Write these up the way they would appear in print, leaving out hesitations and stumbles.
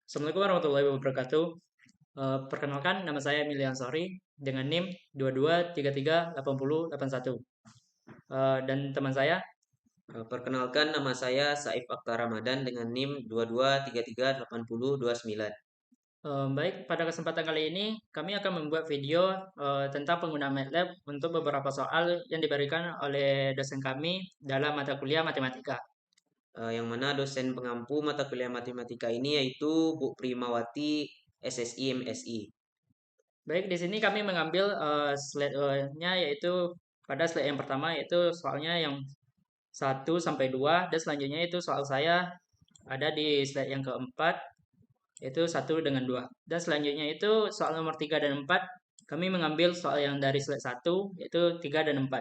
Assalamualaikum warahmatullahi wabarakatuh. Perkenalkan, nama saya Emilian Sori dengan NIM 22338081. Dan teman saya, Perkenalkan nama saya Saif Akhtar Ramadan dengan NIM 22338029. baik, pada kesempatan kali ini kami akan membuat video tentang penggunaan MATLAB untuk beberapa soal yang diberikan oleh dosen kami dalam mata kuliah matematika. Yang mana dosen pengampu mata kuliah matematika ini yaitu Bu Primawati SSI MSI. Baik, di sini kami mengambil slide-nya yaitu pada slide yang pertama yaitu soalnya yang 1 sampai 2 dan selanjutnya itu soal saya ada di slide yang keempat yaitu 1 dengan 2. Dan selanjutnya itu soal nomor 3 dan 4 kami mengambil soal yang dari slide 1 yaitu 3 dan 4.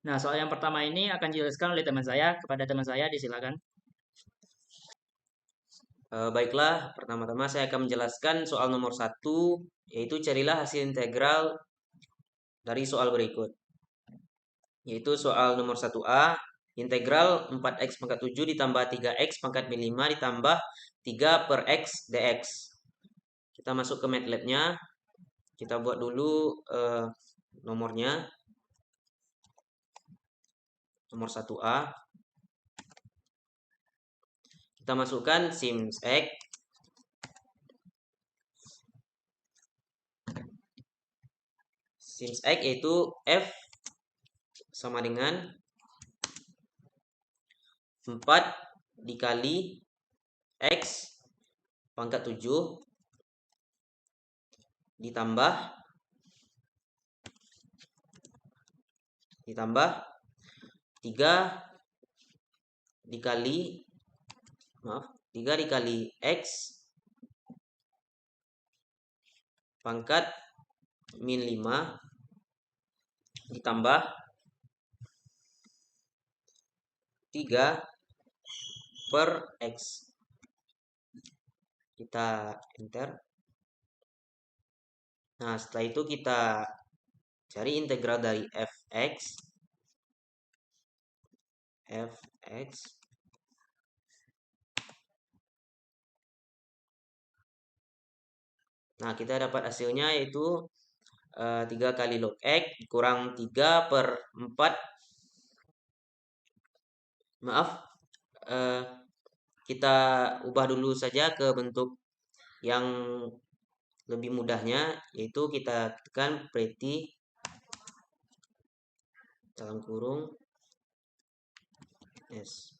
Nah, soal yang pertama ini akan dijelaskan oleh teman saya, kepada teman saya disilakan. Baiklah, pertama-tama saya akan menjelaskan soal nomor 1, yaitu carilah hasil integral dari soal berikut. Yaitu soal nomor 1A, integral 4x pangkat 7 ditambah 3x pangkat 5 ditambah 3 per x dx. Kita masuk ke MATLAB-nya. Kita buat dulu nomornya. Nomor 1A. Kita masukkan sims x. Sims x yaitu f sama dengan 4 dikali x pangkat 7 ditambah 3 dikali 3 dikali x pangkat min 5 ditambah 3 per x. Kita enter. Nah, setelah itu kita cari integral dari fx. Nah, kita dapat hasilnya yaitu 3 kali log x kurang 3 per 4. Maaf, kita ubah dulu saja ke bentuk yang lebih mudahnya, yaitu kita tekan pretty dalam kurung s.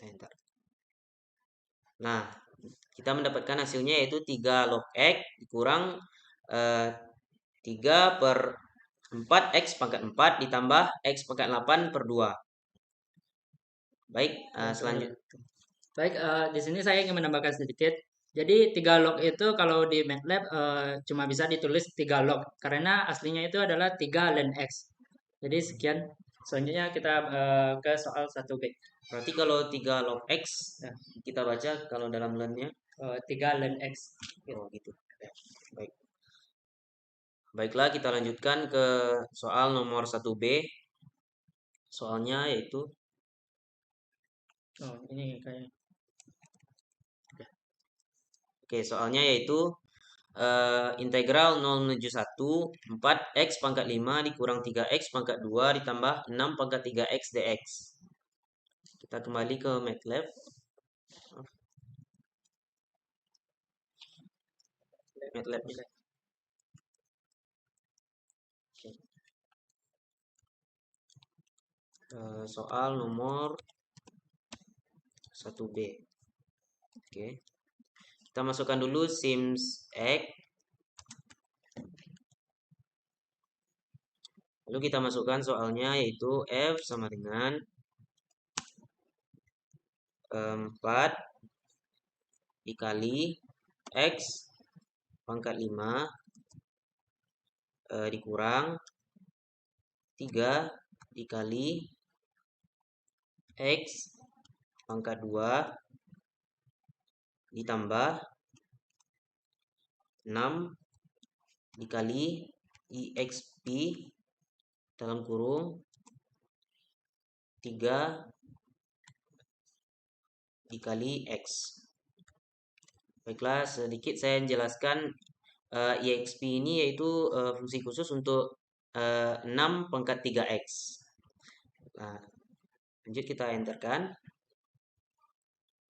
Enter. Nah, kita mendapatkan hasilnya yaitu 3 log x dikurang 3 per 4 x pangkat 4 ditambah x pangkat 8 per 2. Baik, selanjutnya. Baik, di sini saya ingin menambahkan sedikit. Jadi 3 log itu kalau di MATLAB cuma bisa ditulis 3 log karena aslinya itu adalah 3 ln x. Jadi sekian. Selanjutnya kita ke soal 1B. Berarti kalau 3 log x Nah, kita baca kalau dalam lennya 3 ln x. oh gitu. Baik. Baiklah, kita lanjutkan ke soal nomor 1B. Soalnya yaitu Ini kayak Oke, soalnya yaitu integral 0 menuju 1 4x pangkat 5 dikurang 3x pangkat 2 ditambah 6 pangkat 3x dx. Kita kembali ke MATLAB. MATLAB. Soal nomor 1B. Oke. Kita masukkan dulu sims x. Lalu kita masukkan soalnya yaitu f sama dengan 4 dikali x pangkat 5 dikurang 3 dikali x pangkat 2 ditambah 6 dikali exp dalam kurung 3 dikali x. Baiklah, sedikit saya jelaskan EXP ini yaitu fungsi khusus untuk 6 pangkat 3x. Nah, lanjut kita enterkan.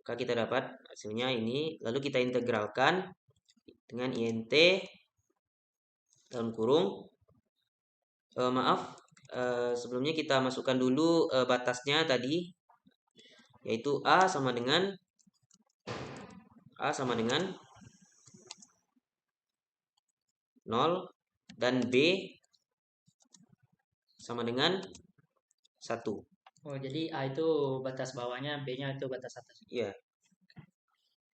Maka kita dapat hasilnya ini. Lalu kita integralkan dengan int dalam kurung. Maaf, sebelumnya kita masukkan dulu batasnya tadi, yaitu A sama dengan 0 dan B sama dengan 1. Oh, jadi A itu batas bawahnya, B-nya itu batas atas. Iya.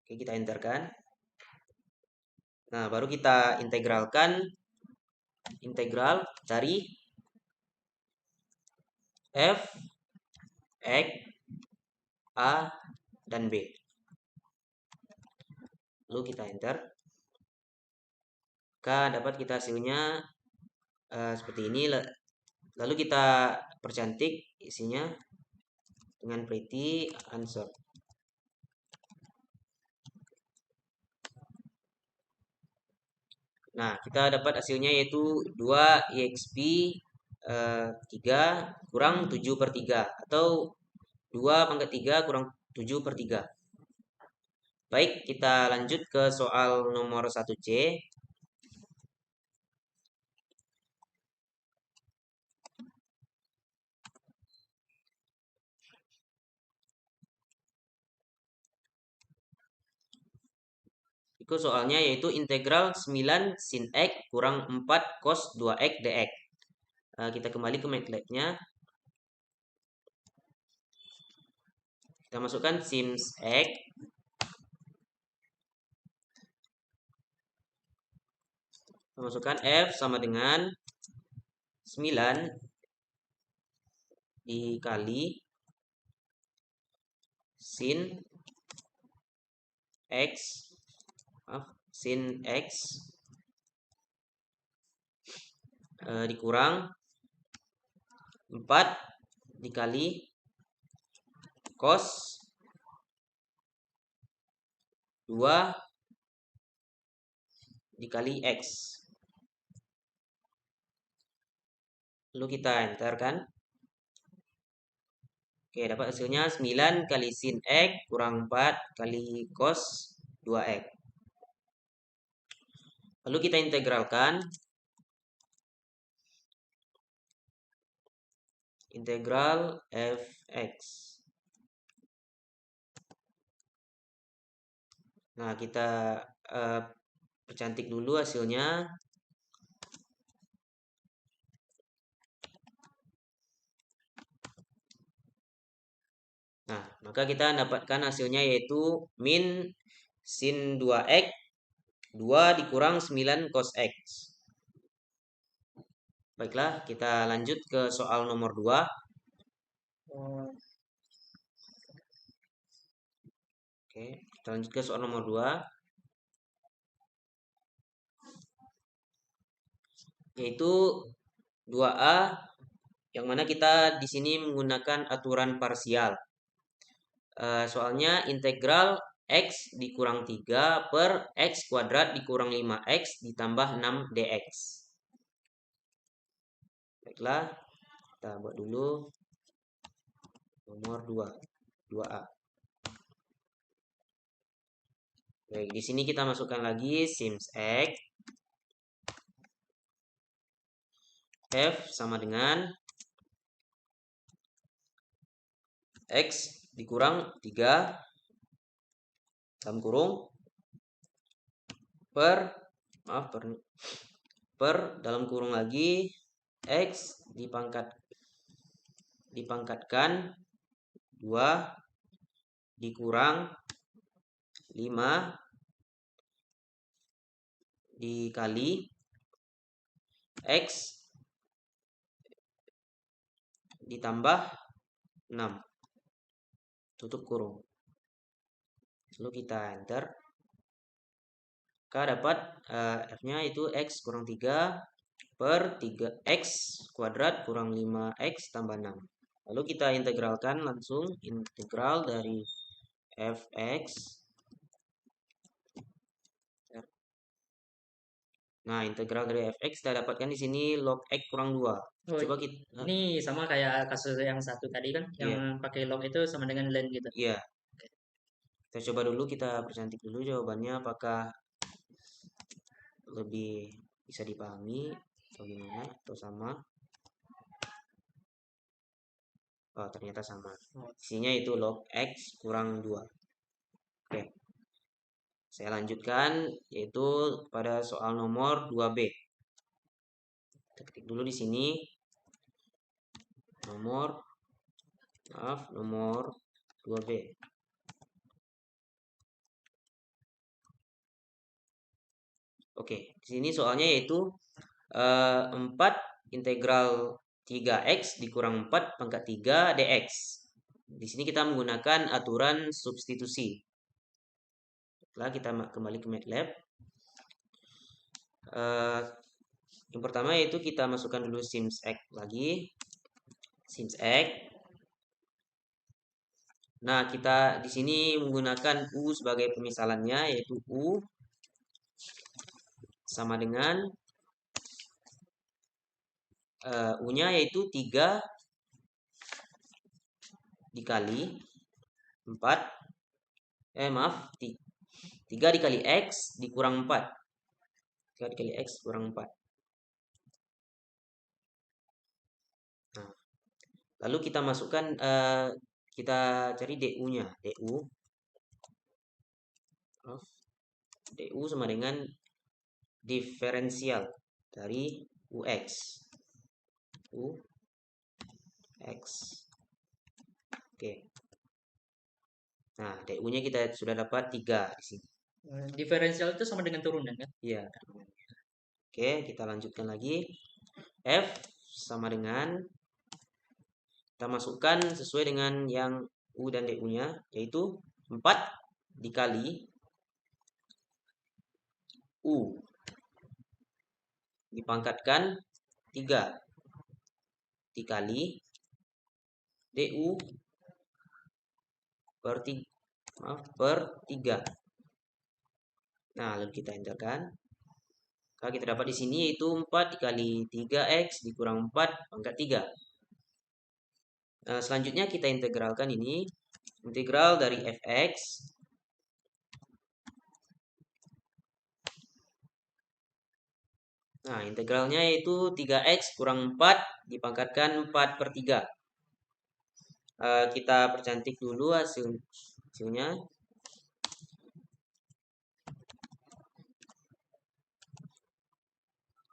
Oke, kita enterkan. Nah, baru kita integralkan integral dari f, x, a, dan b. Lalu kita enter. Maka dapat kita hasilnya seperti ini. Lalu kita percantik isinya dengan pretty answer. Nah, kita dapat hasilnya yaitu 2 EXP 3 kurang 7/3 atau 2 pangkat 3 kurang 7/3. Baik, kita lanjut ke soal nomor 1C. Itu soalnya yaitu integral 9 sin x kurang 4 cos 2x dx. Kita kembali ke MATLAB-nya. Kita masukkan sin x kita masukkan f sama dengan 9 dikali sin x dikurang 4 dikali cos 2 dikali x. Lalu kita enter kan. Oke, dapat hasilnya 9 kali sin x kurang 4 kali cos 2x. Lalu kita integralkan. Integral fx. Nah, kita percantik dulu hasilnya. Nah, maka kita dapatkan hasilnya yaitu min sin 2x 2 dikurang 9 cos x. Baiklah, kita lanjut ke soal nomor 2. Oke, kita lanjut ke soal nomor 2. Yaitu 2A yang mana kita di sini menggunakan aturan parsial. Soalnya integral x dikurang 3 per x kuadrat dikurang 5x ditambah 6 dx. Baiklah, kita buat dulu nomor 2A. Baik, di sini kita masukkan lagi sin x f sama dengan x dikurang 3 dalam kurung per dalam kurung lagi x dipangkatkan 2 dikurang 5 dikali x ditambah 6 tutup kurung. Lalu kita enter. Maka dapat f-nya itu x kurang 3 per 3x kuadrat kurang 5x tambah 6. Lalu kita integralkan langsung integral dari fx Nah, integral dari fx kita dapatkan di sini log x kurang 2. Oh, Coba kita, ini sama kayak kasus yang satu tadi kan, yang iya, pakai log itu sama dengan len gitu. iya. Kita coba dulu, kita percantik dulu jawabannya apakah lebih bisa dipahami atau gimana atau sama. Oh, ternyata sama. Oh, Isinya itu log x kurang 2. Oke, saya lanjutkan yaitu pada soal nomor 2B. Kita ketik dulu di sini nomor 2B. Oke, di sini soalnya yaitu 4 integral 3x dikurang 4 pangkat 3 dx. Di sini kita menggunakan aturan substitusi. Setelah kita kembali ke MATLAB. Yang pertama yaitu kita masukkan dulu SIMS-X lagi. SIMS-X. Nah, kita di sini menggunakan U sebagai pemisalannya, yaitu U sama dengan U-nya yaitu 3 dikali 4. Maaf, 3 dikali X dikurang 4. 3 dikali X kurang 4. Nah, lalu kita masukkan, kita cari DU-nya. DU sama dengan diferensial dari UX. Oke. Nah, DU-nya kita sudah dapat 3 di sini. diferensial itu sama dengan turunan kan? Iya. Oke, kita lanjutkan lagi. F sama dengan, kita masukkan sesuai dengan yang U dan DU-nya, yaitu 4 dikali U dipangkatkan 3 dikali DU per 3. Nah, lalu kita enterkan. Maka kita dapat di sini yaitu 4 dikali 3x dikurang 4 pangkat 3. Nah, selanjutnya kita integralkan ini. Integral dari fx Nah, integralnya yaitu 3x kurang 4 dipangkatkan 4 per 3. Kita percantik dulu hasilnya.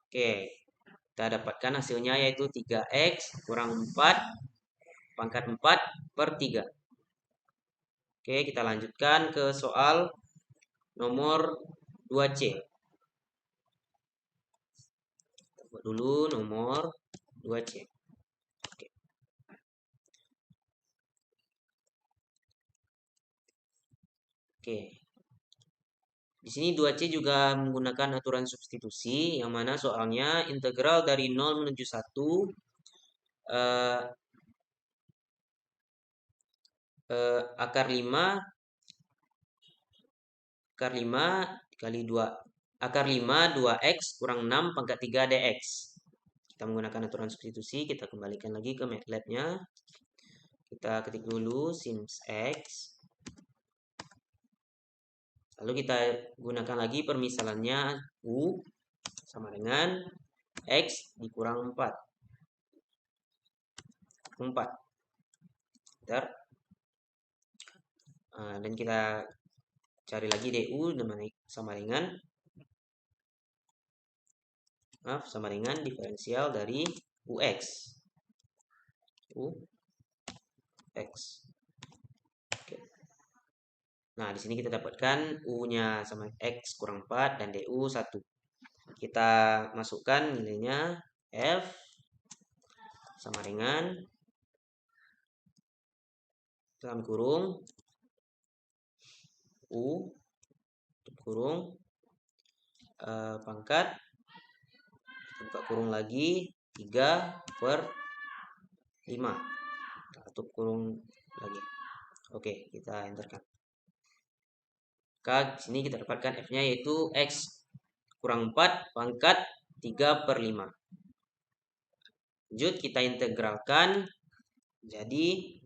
Oke, kita dapatkan hasilnya yaitu 3x kurang 4 pangkat 4 per 3. Oke, kita lanjutkan ke soal nomor 2C. Buat dulu nomor 2C. Oke. Oke. Di sini 2C juga menggunakan aturan substitusi, yang mana soalnya integral dari 0 menuju 1 akar 5 dikali 2 akar 5 2x kurang 6 pangkat 3 dx. Kita menggunakan aturan substitusi, kita kembalikan lagi ke MATLAB-nya. Kita ketik dulu SIMS-X. Lalu kita gunakan lagi permisalannya U sama dengan X dikurang 4. 4. Bentar. Dan kita cari lagi DU sama dengan diferensial dari UX. Oke. Nah, di sini kita dapatkan U-nya sama X kurang 4 dan DU 1. Kita masukkan nilainya F sama dengan dalam kurung U tutup kurung pangkat buka kurung lagi 3 per 5 tutup kurung lagi. Oke, kita enterkan. Maka di sini kita dapatkan F-nya yaitu X kurang 4 pangkat 3/5. Lanjut kita integralkan. Jadi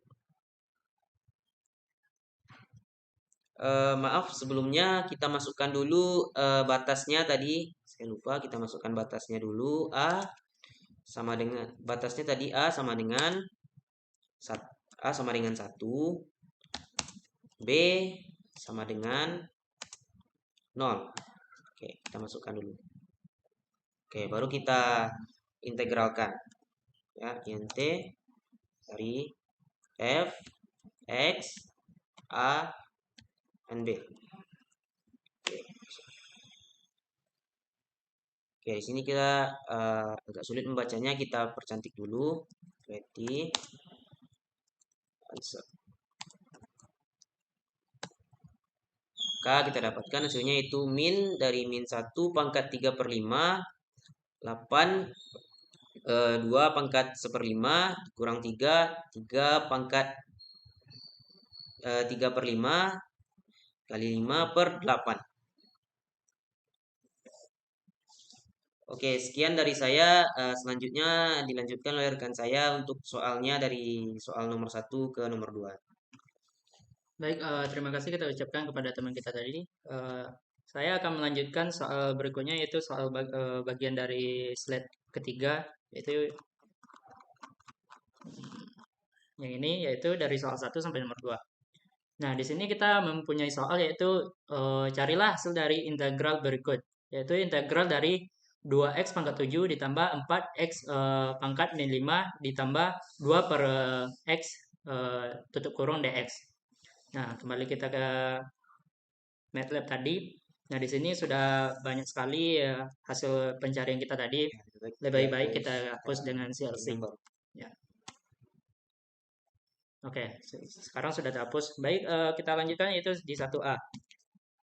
maaf sebelumnya kita masukkan dulu batasnya tadi. Saya lupa kita masukkan batasnya dulu. Batasnya tadi A sama dengan 1, B sama dengan 0. Oke, kita masukkan dulu. Oke, baru kita integralkan. Ya, int dari f, x, a, dan b. Oke, di sini kita agak sulit membacanya, kita percantik dulu. Ready, answer. Maka kita dapatkan hasilnya itu min dari min 1 pangkat 3/5, 8 2 pangkat 1/5 kurang 3 pangkat 3/5 kali 5/8. Oke, sekian dari saya. Selanjutnya dilanjutkan oleh rekan saya untuk soalnya dari soal nomor 1 ke nomor 2. Baik, terima kasih kita ucapkan kepada teman kita tadi. Saya akan melanjutkan soal berikutnya, yaitu soal bagian dari slide ketiga, yaitu yang ini, yaitu dari soal 1 sampai nomor 2. Nah, di sini kita mempunyai soal yaitu carilah hasil dari integral berikut, yaitu integral dari 2x pangkat 7 ditambah 4x pangkat min 5 ditambah 2 per x tutup kurung dx. Nah, kembali kita ke MATLAB tadi. Nah, di sini sudah banyak sekali hasil pencarian kita tadi. Lebih baik kita hapus dengan CLC. Ya. Oke, sekarang sudah terhapus. Baik, kita lanjutkan yaitu di 1A.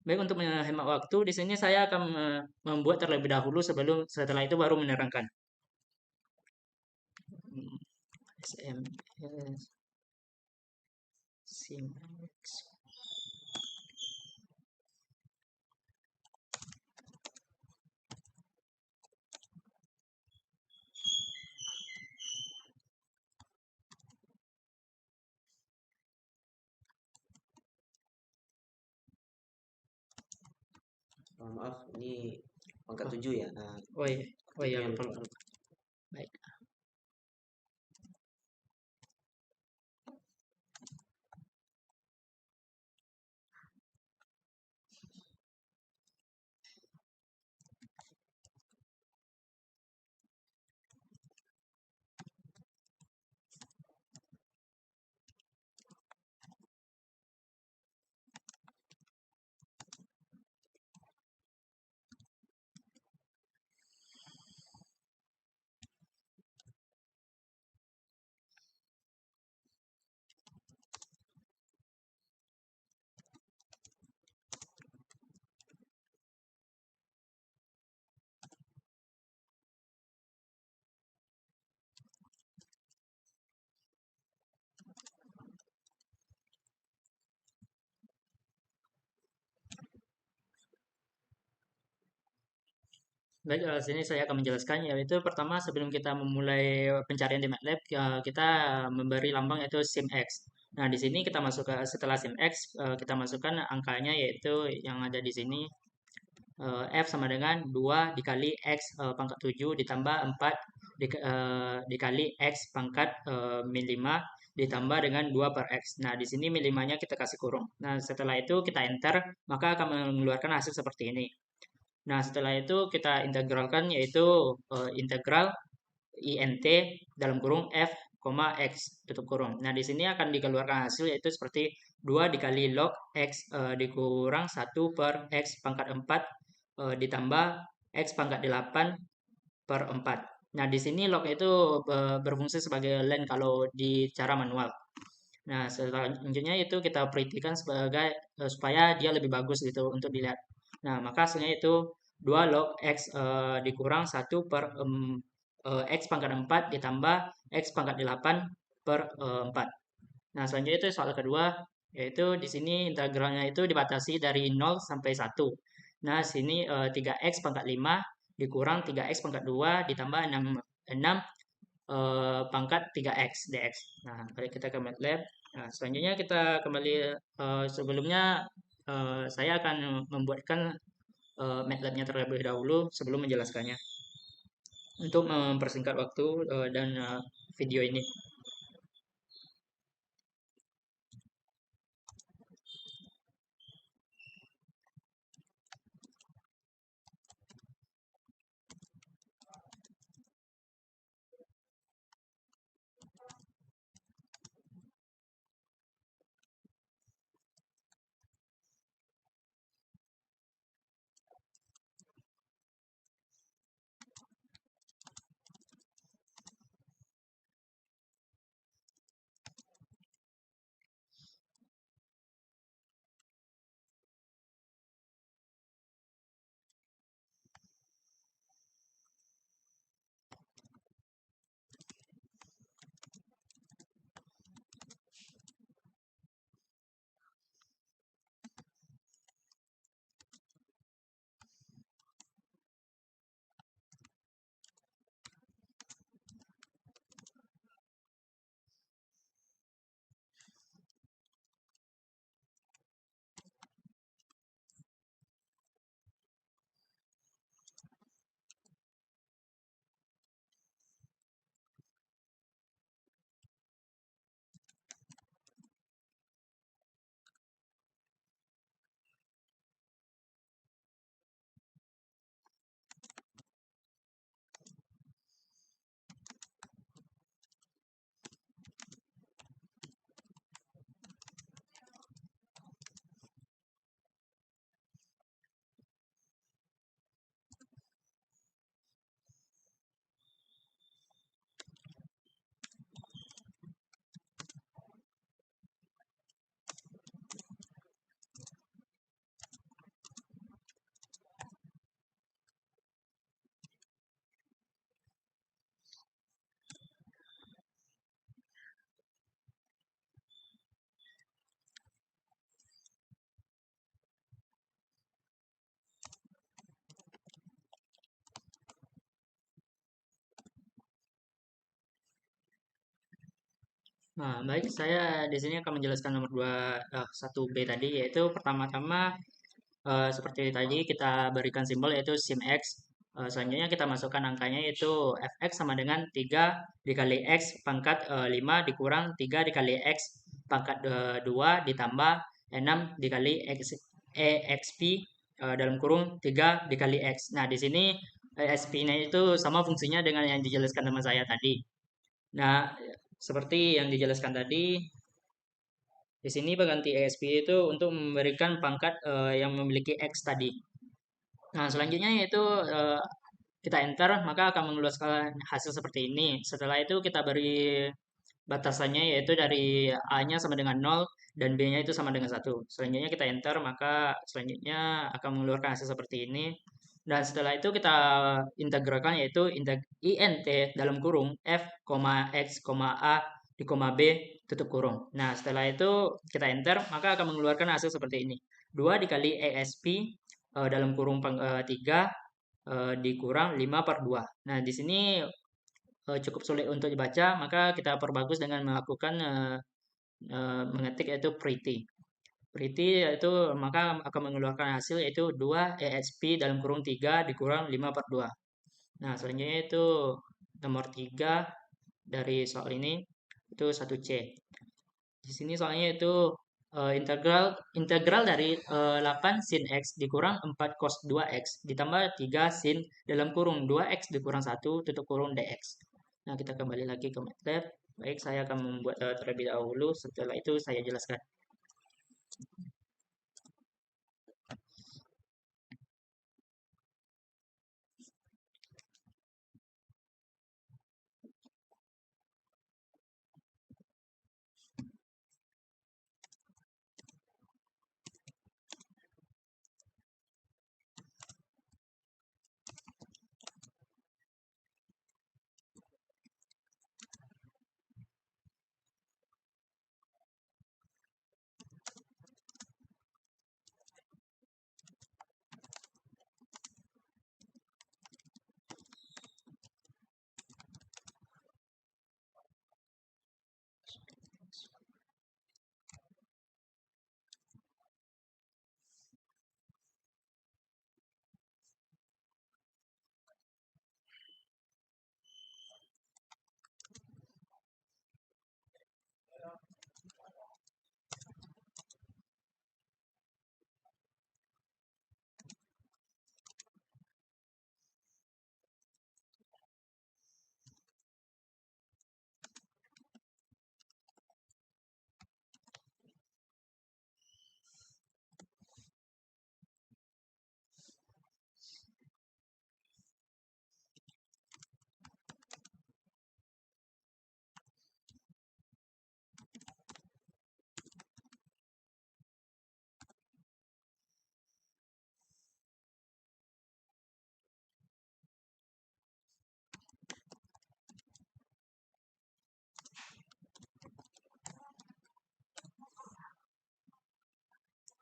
Baik, untuk menghemat waktu, di sini saya akan membuat terlebih dahulu setelah itu baru menerangkan. SMS SIMX. Maaf, ini pangkat 7 ya. Nah, Oh iya, lupa. Baik. Baik, sini saya akan menjelaskan, yaitu pertama sebelum kita memulai pencarian di MATLAB, kita memberi lambang yaitu SIMX. Nah, di sini kita masuk setelah SIMX, kita masukkan angkanya yaitu yang ada di sini, F sama dengan 2 dikali X pangkat 7 ditambah 4 dikali X pangkat min 5 ditambah dengan 2 per X. Nah, di sini min 5-nya kita kasih kurung. Nah, setelah itu kita enter, maka akan mengeluarkan hasil seperti ini. Nah, setelah itu kita integralkan, yaitu integral int dalam kurung f, x tutup kurung. Nah, di sini akan dikeluarkan hasil yaitu seperti 2 dikali log x dikurang 1 per x pangkat 4 ditambah x pangkat 8 per 4. Nah, di sini log itu berfungsi sebagai len kalau di cara manual. Nah, selanjutnya itu kita perhatikan sebagai supaya dia lebih bagus gitu untuk dilihat. Nah, maka hasilnya itu 2 log x dikurang 1 per x pangkat 4 ditambah x pangkat 8 per 4. Nah, selanjutnya itu soal kedua, yaitu di sini integralnya itu dibatasi dari 0 sampai 1. Nah, sini 3x pangkat 5 dikurang 3x pangkat 2 ditambah 6 pangkat 3x dx. Nah, balik kita ke MATLAB. Nah, selanjutnya kita kembali sebelumnya saya akan membuatkan MATLAB-nya terlebih dahulu sebelum menjelaskannya untuk mempersingkat waktu dan video ini. Nah, baik, saya di sini akan menjelaskan nomor 1B tadi, yaitu pertama-tama seperti tadi kita berikan simbol yaitu sim x. Selanjutnya kita masukkan angkanya yaitu fx sama dengan 3 dikali x pangkat 5 dikurang 3 dikali x pangkat 2 ditambah 6 dikali exp dalam kurung 3 dikali x. Nah, di sini exp-nya itu sama fungsinya dengan yang dijelaskan teman saya tadi. Nah, seperti yang dijelaskan tadi, di sini pengganti exp itu untuk memberikan pangkat yang memiliki x tadi. Nah, selanjutnya yaitu kita enter, maka akan mengeluarkan hasil seperti ini. Setelah itu kita beri batasannya yaitu dari A-nya sama dengan 0 dan B-nya itu sama dengan 1. Selanjutnya kita enter, maka selanjutnya akan mengeluarkan hasil seperti ini. Dan setelah itu kita integralkan yaitu int dalam kurung f, x, a, di koma b, tutup kurung. Nah, setelah itu kita enter, maka akan mengeluarkan hasil seperti ini. 2 dikali exp dalam kurung 3 dikurang 5 per 2. Nah, di sini cukup sulit untuk dibaca, maka kita perbagus dengan melakukan mengetik yaitu pretty. Pretty yaitu maka akan mengeluarkan hasil yaitu 2 exp dalam kurung 3 dikurang 5 per 2. Nah, selanjutnya itu nomor 3 dari soal ini itu 1C. Di sini soalnya itu integral integral dari 8 sin x dikurang 4 cos 2x ditambah 3 sin dalam kurung 2x dikurang 1 tutup kurung dx. Nah, kita kembali lagi ke MATLAB. Baik, saya akan membuat terlebih dahulu, setelah itu saya jelaskan.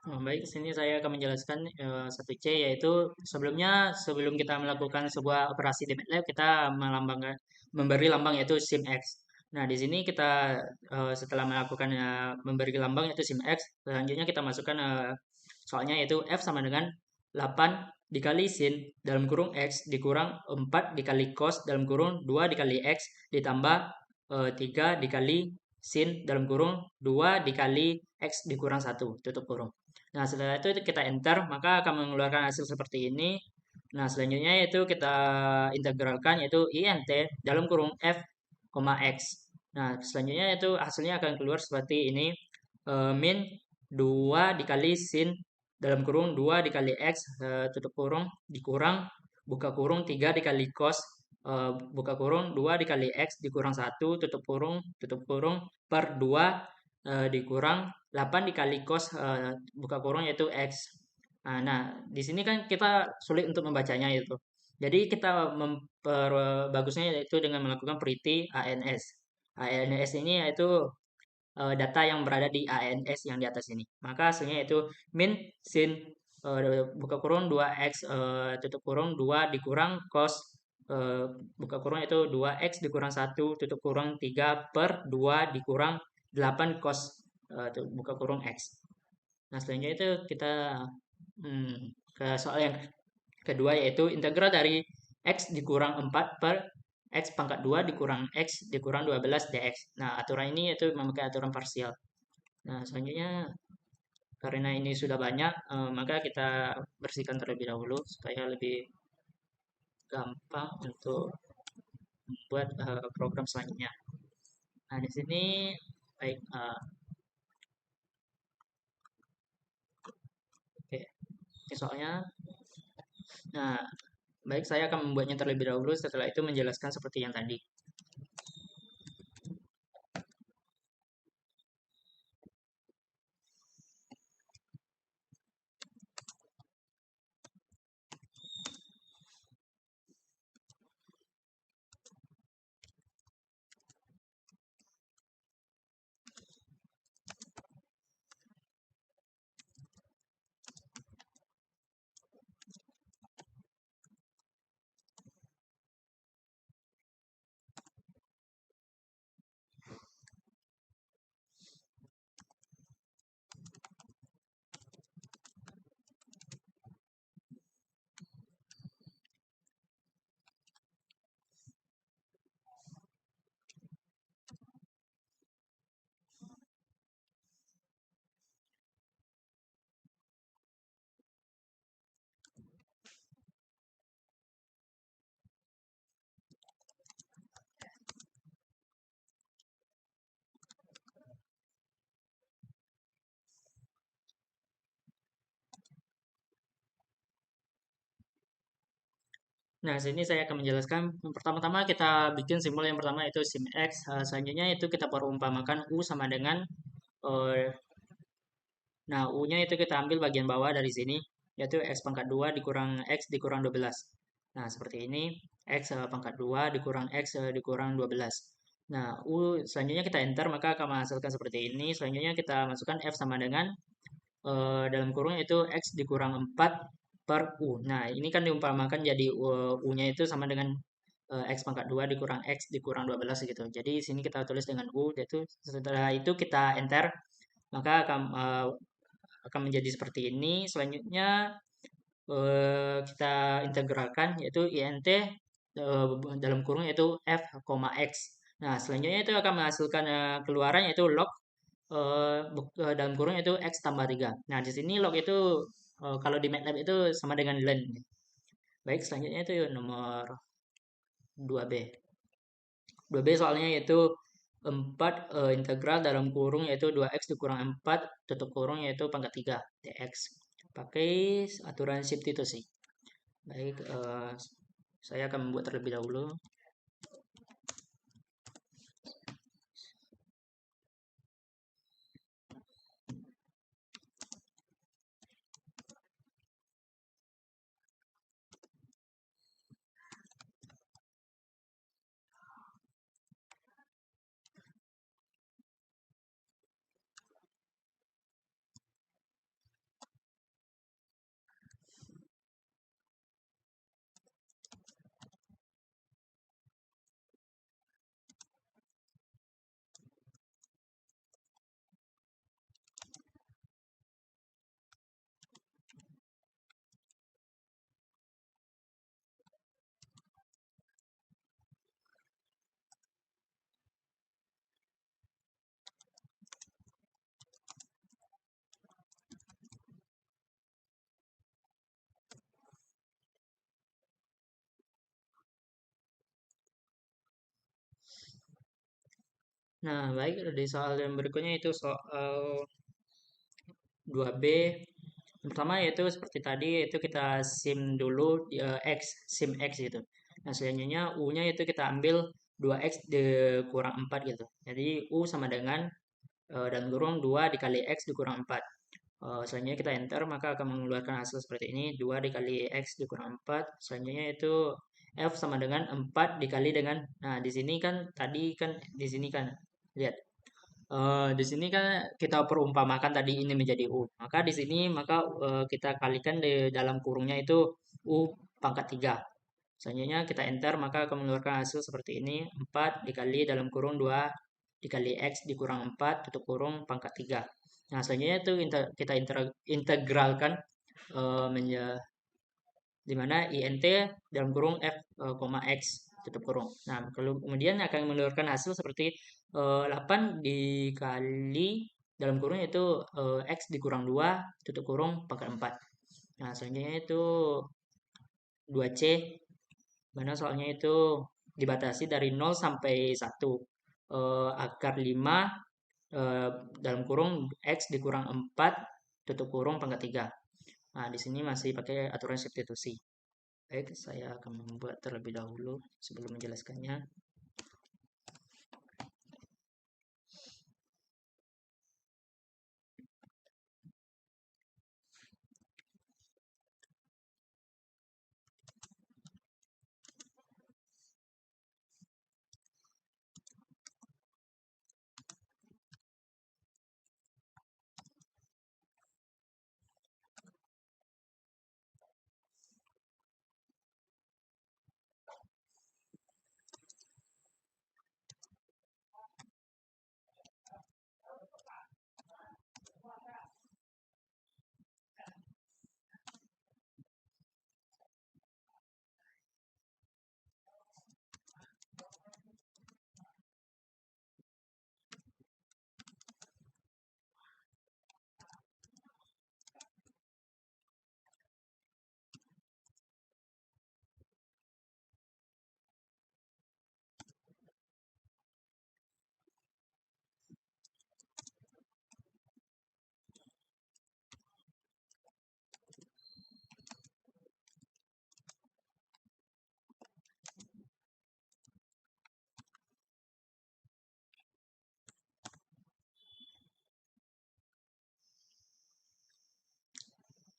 Baik, di sini saya akan menjelaskan 1C, yaitu sebelum kita melakukan sebuah operasi di MATLAB, kita memberi lambang yaitu sim X. Nah, di sini kita setelah melakukan memberi lambang yaitu sim X, selanjutnya kita masukkan soalnya yaitu F sama dengan 8 dikali sin dalam kurung X dikurang 4 dikali cos dalam kurung 2 dikali X ditambah 3 dikali sin dalam kurung 2 dikali X dikurang 1 tutup kurung. Nah, setelah itu kita enter, maka akan mengeluarkan hasil seperti ini. Nah, selanjutnya itu kita integralkan yaitu int dalam kurung f, x. Nah, selanjutnya itu hasilnya akan keluar seperti ini. Min 2 dikali sin dalam kurung 2 dikali x tutup kurung dikurang buka kurung 3 dikali cos buka kurung 2 dikali x dikurang 1 tutup kurung per 2 dikurang 8 dikali cos buka kurung yaitu x. Nah, di sini kan kita sulit untuk membacanya itu. Jadi kita memperbagusnya yaitu dengan melakukan pretty ANS. ANS ini yaitu data yang berada di ANS yang di atas ini. Maka hasilnya yaitu min sin buka kurung 2x tutup kurung 2 dikurang cos buka kurung itu 2x dikurang 1 tutup kurung 3 per 2 dikurang 8 cos buka kurung x. Nah, selanjutnya itu kita ke soal yang kedua yaitu integral dari x dikurang 4 per x pangkat 2 dikurang x dikurang 12 dx. Nah, aturan ini yaitu memakai aturan parsial. Nah, selanjutnya karena ini sudah banyak, maka kita bersihkan terlebih dahulu supaya lebih gampang untuk membuat program selanjutnya. Nah, di sini baik, oke, ini soalnya. Nah, baik saya akan membuatnya terlebih dahulu, setelah itu menjelaskan seperti yang tadi. Nah, sini saya akan menjelaskan. Pertama-tama kita bikin simbol yang pertama itu sim x. Selanjutnya itu kita perumpamakan u sama dengan eh, nah, u-nya itu kita ambil bagian bawah dari sini, yaitu x pangkat 2 dikurang x dikurang 12. Nah, seperti ini, x pangkat 2 dikurang x dikurang 12. Nah, u selanjutnya kita enter, maka akan menghasilkan seperti ini. Selanjutnya kita masukkan f sama dengan dalam kurung itu x dikurang 4 per u. Nah, ini kan diumpamakan jadi u-nya itu sama dengan x pangkat 2 dikurang x dikurang 12 gitu. Jadi sini kita tulis dengan u, yaitu setelah itu kita enter, maka akan menjadi seperti ini. Selanjutnya kita integralkan yaitu int dalam kurung yaitu f, x. Nah, selanjutnya itu akan menghasilkan keluaran yaitu log dalam kurung itu x tambah 3. Nah, di sini log itu kalau di MATLAB itu sama dengan len. Baik, selanjutnya itu nomor 2B. 2B soalnya yaitu 4 integral dalam kurung yaitu 2x dikurang 4 tutup kurung yaitu pangkat 3 dx. Pakai aturan substitusi. Baik, saya akan membuat terlebih dahulu. Nah, baik, di soal yang berikutnya itu soal 2B. Yang pertama yaitu seperti tadi itu kita sim dulu X, sim X gitu. Nah, selanjutnya U-nya itu kita ambil 2X dikurang 4 gitu. Jadi U sama dengan dalam kurung 2 dikali X dikurang 4. Selanjutnya kita enter maka akan mengeluarkan hasil seperti ini 2 dikali X dikurang 4. Selanjutnya itu F sama dengan 4 dikali dengan, nah di sini kan tadi kan di sini kan lihat. Di sini kan kita perumpamakan tadi ini menjadi U. Maka di sini maka kita kalikan di dalam kurungnya itu U pangkat 3. Selanjutnya kita enter maka akan mengeluarkan hasil seperti ini. 4 dikali dalam kurung 2 dikali X dikurang 4 tutup kurung pangkat 3. Nah, selanjutnya itu kita integralkan di mana int dalam kurung f, x tutup kurung. Nah, kemudian akan mengeluarkan hasil seperti 8 dikali dalam kurung itu x dikurang 2 tutup kurung pangkat 4. Nah, selanjutnya itu 2c, mana soalnya itu dibatasi dari 0 sampai 1. Akar 5 eh, dalam kurung x dikurang 4 tutup kurung pangkat 3. Nah, di sini masih pakai aturan substitusi. Baik, saya akan membuat terlebih dahulu sebelum menjelaskannya.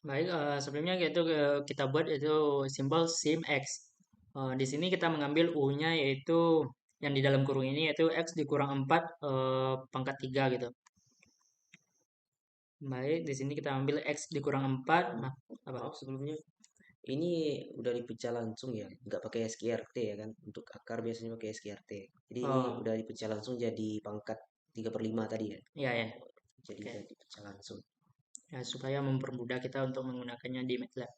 Baik, sebelumnya itu kita buat itu simbol sim x. Di sini kita mengambil u-nya yaitu yang di dalam kurung ini yaitu x dikurang 4 pangkat 3 gitu. Baik, di sini kita ambil x dikurang 4. Nah, apa? Maaf sebelumnya, ini udah dipecah langsung ya, nggak pakai SQRT ya kan? Untuk akar biasanya pakai SQRT. Jadi ini Oh, udah dipecah langsung jadi pangkat 3/5 tadi ya. iya ya. Jadi Oke. udah dipecah langsung. Ya, supaya mempermudah kita untuk menggunakannya di MATLAB.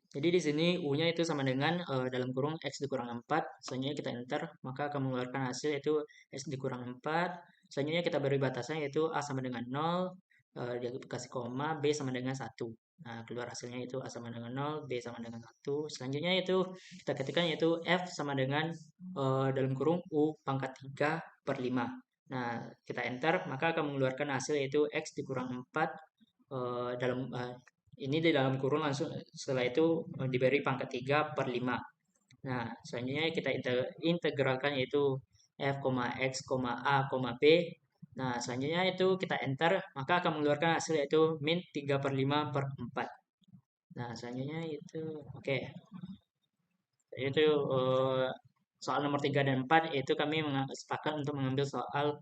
Jadi di sini U-nya itu sama dengan dalam kurung X dikurang 4. Selanjutnya kita enter, maka akan mengeluarkan hasil yaitu X dikurang 4. Selanjutnya kita beri batasannya yaitu A sama dengan 0, dia kasih koma, B sama dengan 1. Nah, keluar hasilnya itu A sama dengan 0, B sama dengan 1. Selanjutnya itu kita ketikkan yaitu F sama dengan dalam kurung U pangkat 3 per 5. Nah, kita enter, maka akan mengeluarkan hasil yaitu X dikurang 4 dalam ini di dalam kurung langsung setelah itu diberi pangkat 3 per 5. Nah, selanjutnya kita integralkan yaitu f, x, a, b. Nah, selanjutnya itu kita enter, maka akan mengeluarkan hasil yaitu min 3 per 5 per 4. Nah, selanjutnya itu oke. Okay. Itu soal nomor 3 dan 4 itu kami sepakat untuk mengambil soal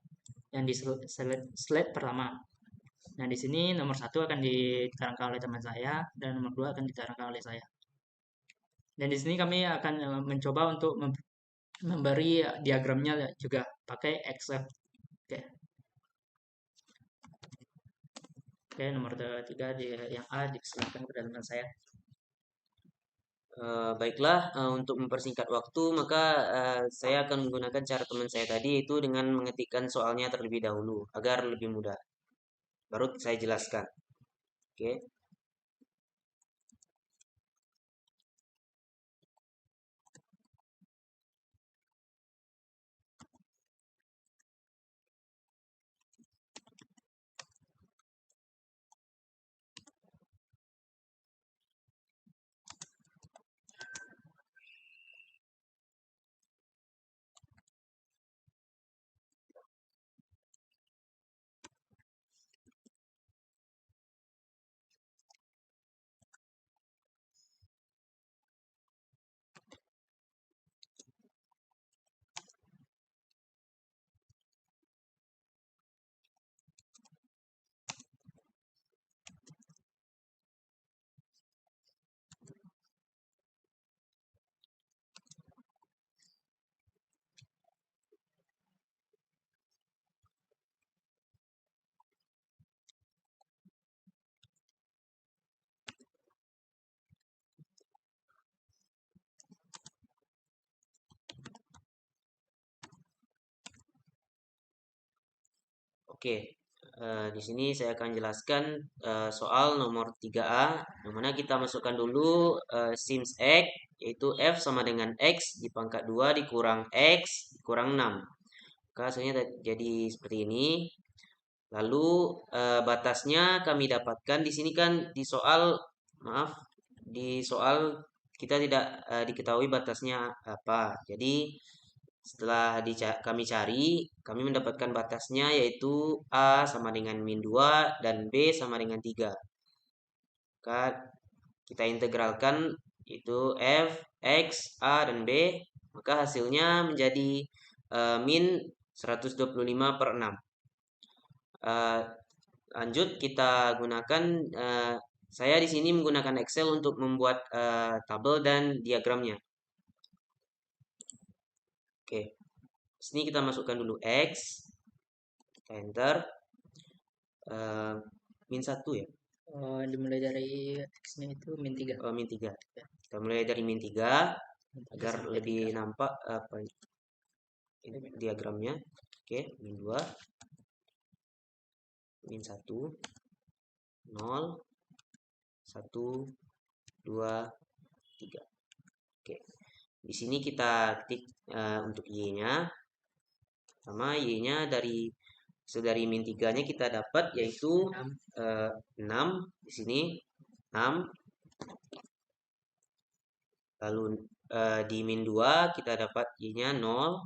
yang di slide pertama. Nah, di sini nomor satu akan diterangkan oleh teman saya dan nomor dua akan diterangkan oleh saya. Dan di sini kami akan mencoba untuk memberi diagramnya juga pakai Excel. Oke, oke nomor tiga yang A dipersilakan kepada teman saya. Baiklah, untuk mempersingkat waktu, maka saya akan menggunakan cara teman saya tadi, yaitu dengan mengetikkan soalnya terlebih dahulu, agar lebih mudah. Baru saya jelaskan. Oke. Oke, di sini saya akan jelaskan soal nomor 3A, yang mana kita masukkan dulu sims X, yaitu F sama dengan X dipangkat 2 dikurang X dikurang 6. Maka hasilnya jadi seperti ini. Lalu batasnya kami dapatkan di sini kan di soal, maaf, di soal kita tidak diketahui batasnya apa. Jadi setelah kami cari, kami mendapatkan batasnya yaitu A sama dengan min 2 dan B sama dengan 3. Maka kita integralkan itu F, X, A, dan B. Maka hasilnya menjadi min 125/6. Lanjut kita gunakan, saya di sini menggunakan Excel untuk membuat tabel dan diagramnya. Oke, sini kita masukkan dulu X, kita enter, min 1 ya. Dimulai dari X-nya itu min 3. Min 3. Ya. Kita mulai dari min 3 agar lebih 3. nampak diagramnya. Oke, min 2, min 1, 0, 1, 2, 3. Oke. Di sini kita ketik untuk Y-nya. Sama Y-nya dari min 3-nya kita dapat yaitu 6 di sini 6. Lalu di min 2 kita dapat Y-nya 0.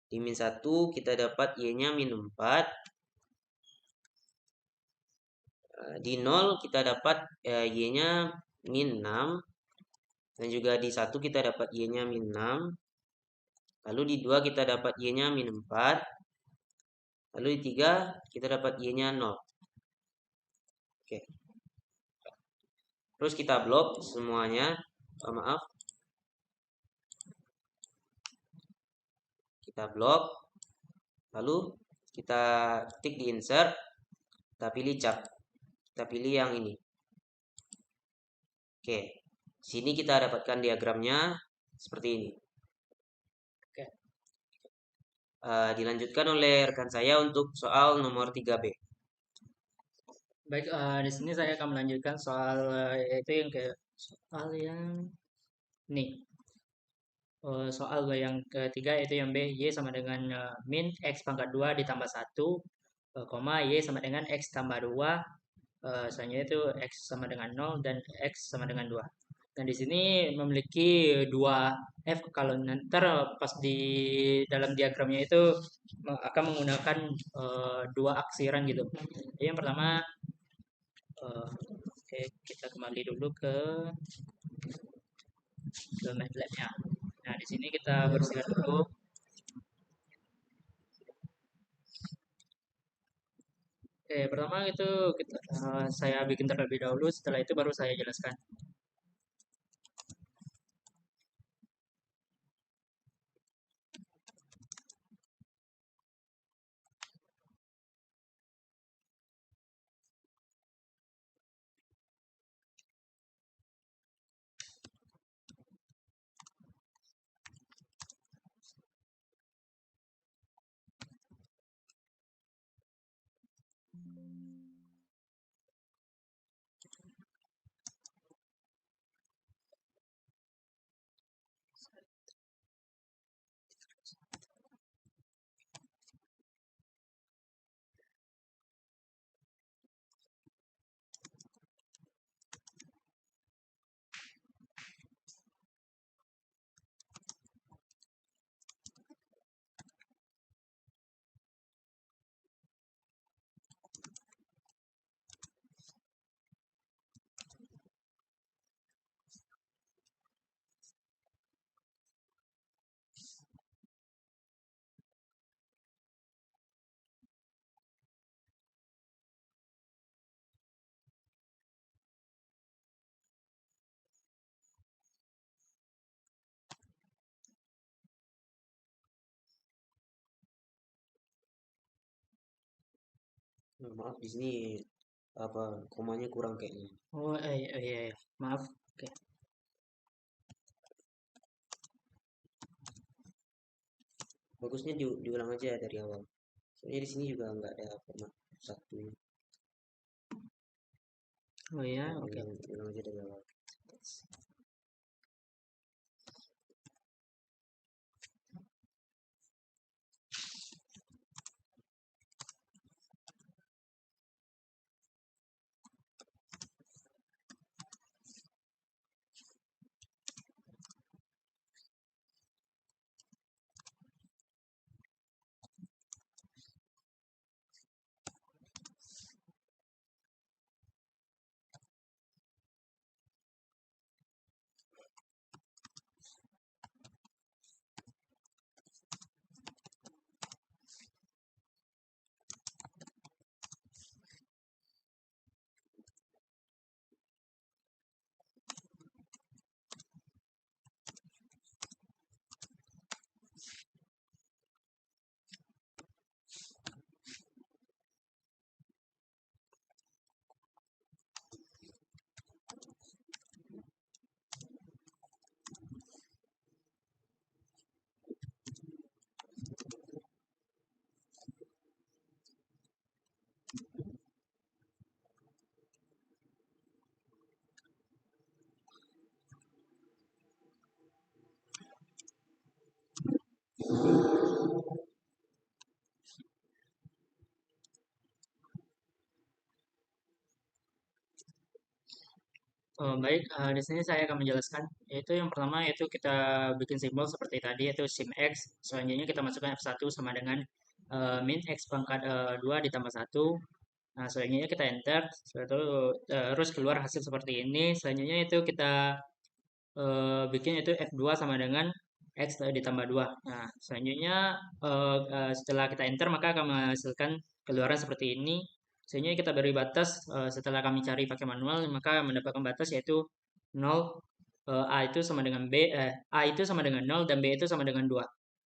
Di min 1 kita dapat Y-nya min 4. Di 0 kita dapat Y-nya min 6. Dan juga di 1 kita dapat Y-nya min 6. Lalu di 2 kita dapat Y-nya min 4. Lalu di 3 kita dapat Y-nya 0. Oke. Terus kita blok semuanya. Maaf. Kita blok. Lalu kita ketik di insert. Kita pilih chart. Kita pilih yang ini. Oke. Sini kita dapatkan diagramnya seperti ini. Oke. Dilanjutkan oleh rekan saya untuk soal nomor 3B. Baik, di sini saya akan melanjutkan soal yaitu yang soal yang ini. Soal yang ketiga yaitu yang B, Y sama dengan min X pangkat 2 ditambah 1, koma Y sama dengan X tambah 2, selanjutnya itu X sama dengan 0 dan X sama dengan 2. Dan di sini memiliki dua F, kalau nanti pas di dalam diagramnya itu akan menggunakan dua aksiran gitu. Jadi yang pertama, oke, kita kembali dulu ke MATLAB-nya. Nah, di sini kita bersihkan dulu. Oke, pertama itu saya bikin terlebih dahulu, setelah itu baru saya jelaskan. Maaf di sini komanya kurang kayaknya. Oh, iya, maaf. Oke. Bagusnya diulang aja dari awal. Soalnya di sini juga nggak ada format satu. Oh ya, Nah, oke. ulang aja dari awal. Baik, di sini saya akan menjelaskan, yaitu yang pertama yaitu kita bikin simbol seperti tadi, yaitu sim x, selanjutnya kita masukkan f1 sama dengan min x pangkat 2 ditambah 1. Nah, selanjutnya kita enter, setelah itu terus keluar hasil seperti ini, selanjutnya itu kita bikin itu f2 sama dengan x ditambah 2. Nah, selanjutnya setelah kita enter maka akan menghasilkan keluaran seperti ini. Selanjutnya kita beri batas, setelah kami cari pakai manual maka mendapatkan batas yaitu 0, A itu sama dengan A itu sama dengan 0 dan B itu sama dengan 2.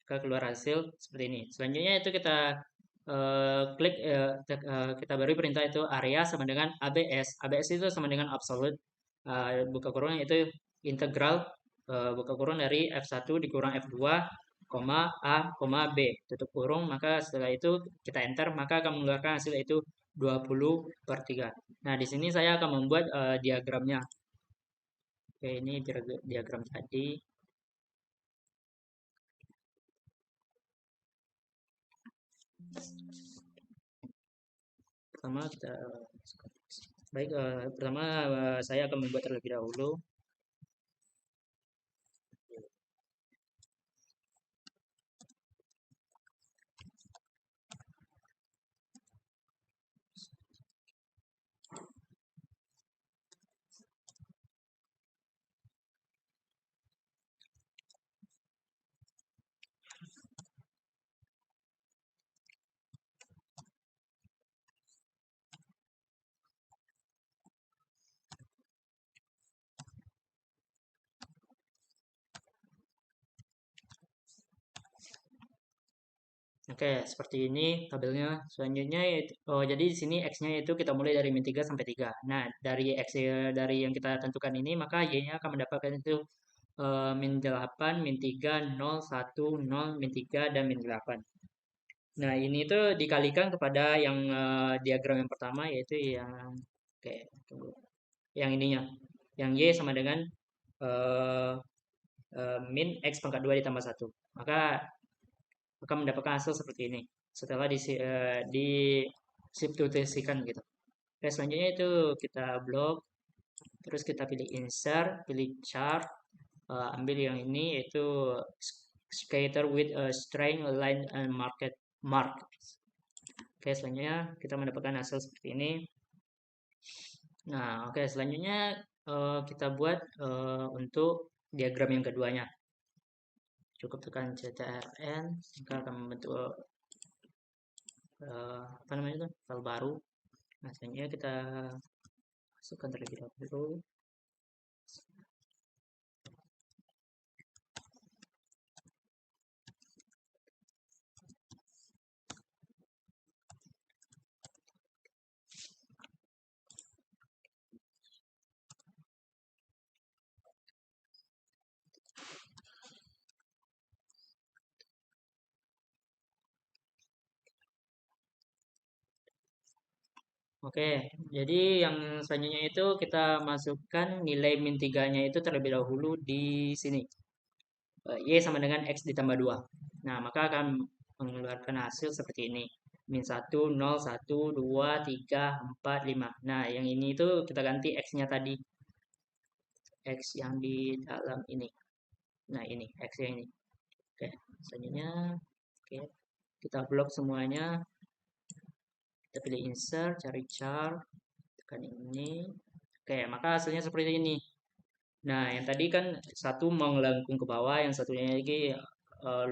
Maka keluar hasil seperti ini. Selanjutnya itu kita kita beri perintah itu area sama dengan ABS. ABS itu sama dengan absolute. Buka kurung itu integral, buka kurung dari F1 dikurang F2, koma A, koma B, tutup kurung, maka setelah itu kita enter, maka akan mengeluarkan hasil itu 20/3. Nah, di sini saya akan membuat diagramnya. Oke, ini diagram tadi. Pertama kita baik, pertama saya akan membuat terlebih dahulu. Oke, seperti ini tabelnya. Selanjutnya jadi di sini X-nya itu kita mulai dari min 3 sampai 3. Nah, dari X dari yang kita tentukan ini maka Y-nya akan mendapatkan itu min 8, min 3, 0, 1, 0, min 3 dan min 8. Nah, ini tuh dikalikan kepada yang diagram yang pertama yaitu yang oke, tunggu. Yang ininya. Yang Y sama dengan eh, min X pangkat 2 ditambah 1. Maka akan mendapatkan hasil seperti ini setelah disubstitusikan gitu. Oke, selanjutnya itu kita blok, terus kita pilih insert, pilih chart, ambil yang ini yaitu scatter with a string line and mark. Oke, selanjutnya kita mendapatkan hasil seperti ini. Nah, oke, selanjutnya kita buat untuk diagram yang keduanya. Cukup tekan CTRL, maka akan membentuk apa namanya itu file baru. Nah, selanjutnya kita masukkan terlebih dahulu. Oke, jadi yang selanjutnya itu kita masukkan nilai min 3-nya itu terlebih dahulu di sini. Y sama dengan X ditambah 2. Nah, maka akan mengeluarkan hasil seperti ini. Min 1, 0, 1, 2, 3, 4, 5. Nah, yang ini itu kita ganti X-nya tadi. X yang di dalam ini. Nah, ini, X yang ini. Oke, selanjutnya, oke, kita blok semuanya. Kita pilih insert, cari char, tekan ini. Oke, maka hasilnya seperti ini. Nah, yang tadi kan satu melengkung ke bawah, yang satunya lagi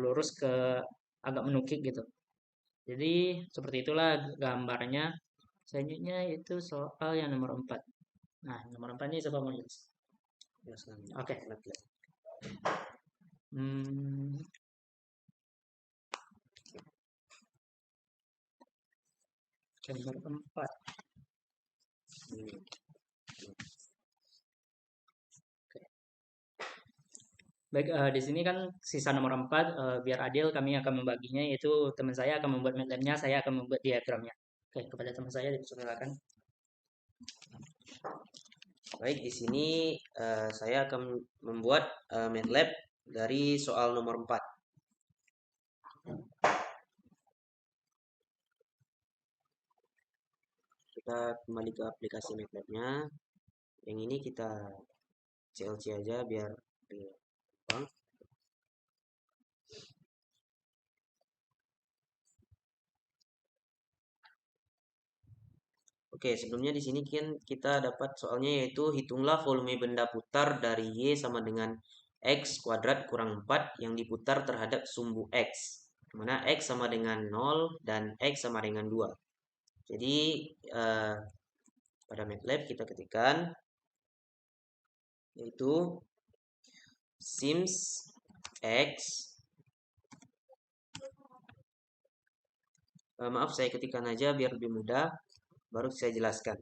lurus ke agak menukik gitu. Jadi seperti itulah gambarnya. Selanjutnya itu soal yang nomor 4. Nah, nomor 4 ini coba mau jelas. Oke. Hmm, nomor 4. Baik, di sini kan sisa nomor 4, biar adil kami akan membaginya, yaitu teman saya akan membuat MATLAB-nya, saya akan membuat diagramnya. Oke, kepada teman saya dipersilakan. Baik, di sini saya akan membuat MATLAB dari soal nomor 4. Kita kembali ke aplikasi MATLAB-nya. Yang ini kita CLC aja biar gampang. Oke, sebelumnya di sini kan kita dapat soalnya yaitu hitunglah volume benda putar dari Y sama dengan X kuadrat kurang 4 yang diputar terhadap sumbu X. Mana X sama dengan 0 dan X sama dengan 2. Jadi pada MATLAB kita ketikkan yaitu sims X. Maaf, saya ketikkan aja biar lebih mudah, baru saya jelaskan.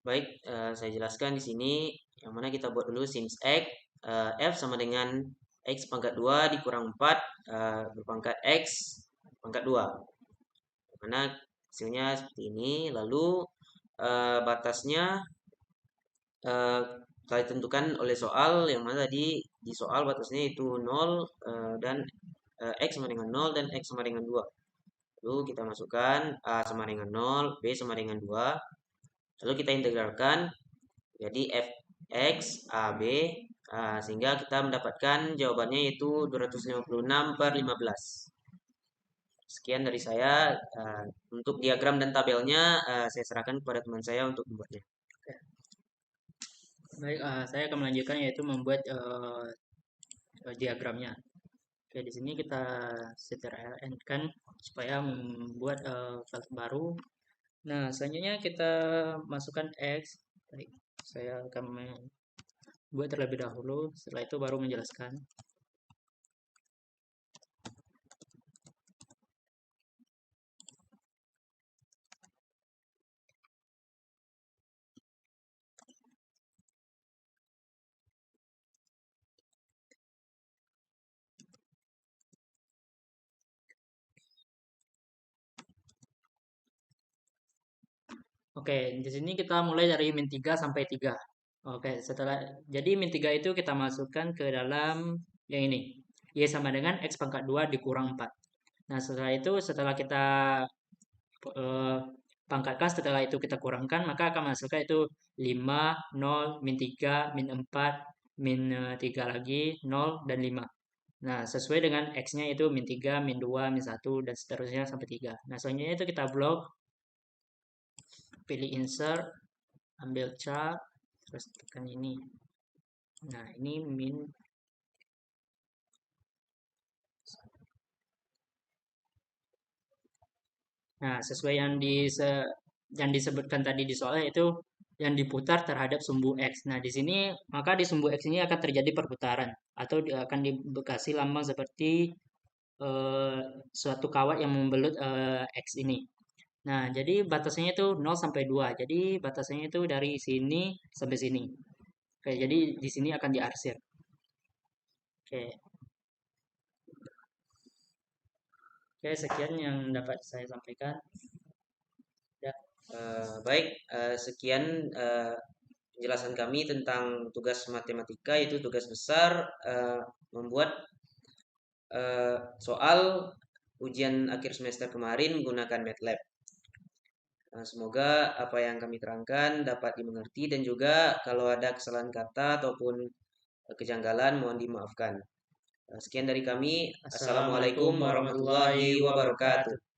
Baik, saya jelaskan di sini yang mana kita buat dulu sims X, F sama dengan X pangkat 2 dikurang 4 berpangkat X pangkat 2. Mana hasilnya seperti ini. Lalu batasnya telah ditentukan oleh soal yang mana tadi di soal batasnya itu 0 dan X sama dengan 0 dan X sama dengan 2. Lalu kita masukkan A sama dengan 0, B sama dengan 2. Lalu kita integralkan jadi fx AB sehingga kita mendapatkan jawabannya yaitu 256/15. Sekian dari saya. Untuk diagram dan tabelnya saya serahkan kepada teman saya untuk membuatnya. Baik, saya akan melanjutkan yaitu membuat diagramnya. Oke, di sini kita ctrl kan supaya membuat file baru. Nah, selanjutnya kita masukkan X. Baik, saya akan membuat terlebih dahulu, setelah itu baru menjelaskan. Oke, di sini kita mulai dari min 3 sampai 3. Oke, setelah jadi min 3 itu kita masukkan ke dalam yang ini. Y sama dengan X pangkat 2 dikurang 4. Nah, setelah itu setelah kita eh, pangkatkan, setelah itu kita kurangkan, maka akan menghasilkan itu 5, 0, min 3, min 4, min 3 lagi, 0, dan 5. Nah, sesuai dengan X-nya itu min 3, min 2, min 1, dan seterusnya sampai 3. Nah, selanjutnya itu kita blok, pilih insert, ambil chart, terus tekan ini. Nah, ini min. Nah, sesuai yang disebutkan tadi di soalnya itu yang diputar terhadap sumbu X. Nah, di sini maka di sumbu X ini akan terjadi perputaran atau akan dikasih lambang seperti eh, suatu kawat yang membelut X ini. Nah, jadi batasnya itu 0 sampai 2. Jadi batasnya itu dari sini sampai sini. Oke, jadi di sini akan diarsir. Oke. Oke, sekian yang dapat saya sampaikan. Ya. Baik, sekian penjelasan kami tentang tugas matematika, yaitu tugas besar membuat soal ujian akhir semester kemarin menggunakan MATLAB. Semoga apa yang kami terangkan dapat dimengerti dan juga kalau ada kesalahan kata ataupun kejanggalan mohon dimaafkan. Sekian dari kami. Assalamualaikum Assalamualaikum warahmatullahi warahmatullahi wabarakatuh. wabarakatuh.